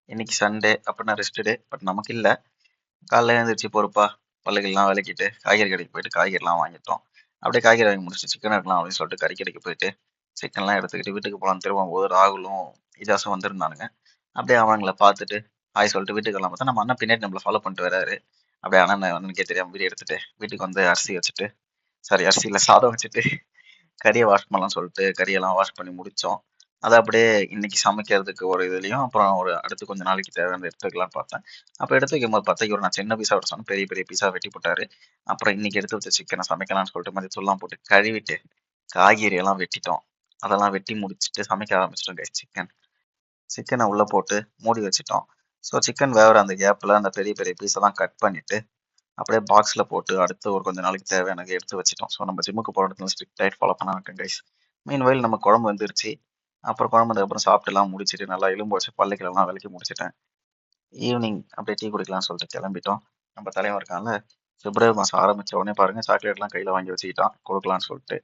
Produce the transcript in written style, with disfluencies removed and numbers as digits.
இன்னைக்கு சண்டே அப்படின்னா rest day. But நமக்கு இல்ல. காலைல எழுந்திரிச்சு பொறுப்பா பல்லுகள்லாம் விளக்கிட்டு காய்கறி கடைக்கு போயிட்டு காய்கறிலாம் வாங்கிட்டோம். அப்படியே காய்கறி வாங்கி முடிச்சுட்டு சிக்கன் எடுக்கலாம் அப்படின்னு சொல்லிட்டு கறி கடைக்கு போயிட்டு சிக்கன்லாம் எடுத்துக்கிட்டு வீட்டுக்கு போகலான்னு திரும்பும்போது ராகுலும் இஜாஸும் வந்திருந்தானுங்க. அப்படியே அவங்கள பார்த்துட்டு ஹாய் சொல்லிட்டு வீட்டுக்கு வரலாம் பார்த்தா நம்ம அண்ணன் பின்னாடி நம்மள ஃபாலோ பண்ணிட்டு வராரு. அப்படியே அண்ணனுக்கே தெரியாம வீடியோ எடுத்துட்டு வீட்டுக்கு வந்து அரிசி வச்சுட்டு சாரி அரிசி இல்ல சாதம் வச்சுட்டு கறியை வாஷ் பண்ணலாம்னு சொல்லிட்டு கறியெல்லாம் வாஷ் பண்ணி முடிச்சோம். அதை அப்படியே இன்னைக்கு சமைக்கிறதுக்கு ஒரு இதுலயும் அப்புறம் ஒரு அடுத்து கொஞ்ச நாளைக்கு தேவையான எடுத்துக்கலாம்னு பார்த்தேன். அப்ப எடுத்து வைக்கும்போது பார்த்தா இவர் நான் சின்ன பீஸா வெட்ட சொன்னேன், பெரிய பெரிய பீஸா வெட்டி போட்டாரு. அப்புறம் இன்னைக்கு எடுத்து வச்ச சிக்கனை சமைக்கலாம்னு சொல்லிட்டு மஞ்சத்தூள்லாம் போட்டு கழுவிட்டு காய்கறி எல்லாம் வெட்டிட்டோம். அதெல்லாம் வெட்டி முடிச்சுட்டு சமைக்க ஆரம்பிச்சிட்டோம் கைஸ். சிக்கனை உள்ள போட்டு மூடி வச்சுட்டோம். ஸோ சிக்கன் வேகிற அந்த கேப்ல அந்த பெரிய பெரிய பீஸெல்லாம் கட் பண்ணிட்டு அப்படியே பாக்ஸ்ல போட்டு அடுத்து ஒரு கொஞ்ச நாளைக்கு தேவையானது எடுத்து வச்சுட்டோம். ஸோ நம்ம ஜிம்முக்கு போகிற இடத்துல ஸ்ட்ரிக்ட் டயட் ஃபாலோ பண்ண மாட்டேன் கைஸ். மீன் வயல் நம்ம குழம்பு வந்துருச்சு. அப்புறம் குழம்பு வந்ததுக்கப்புறம் சாப்பிட்டுலாம் முடிச்சுட்டு நல்லா எலும்பு வச்சு பல்லுக்கெல்லாம் விளக்கி முடிச்சிட்டேன். ஈவினிங் அப்படியே டீ குடிக்கலாம்னு சொல்லிட்டு கிளம்பிட்டோம். நம்ம தலைவன் இருக்கான்ல, பிப்ரவரி மாதம் ஆரம்பிச்ச உடனே பாருங்க சாக்லேட்லாம் கையில் வாங்கி வச்சுக்கிட்டான் கொடுக்கலான்னு சொல்லிட்டு.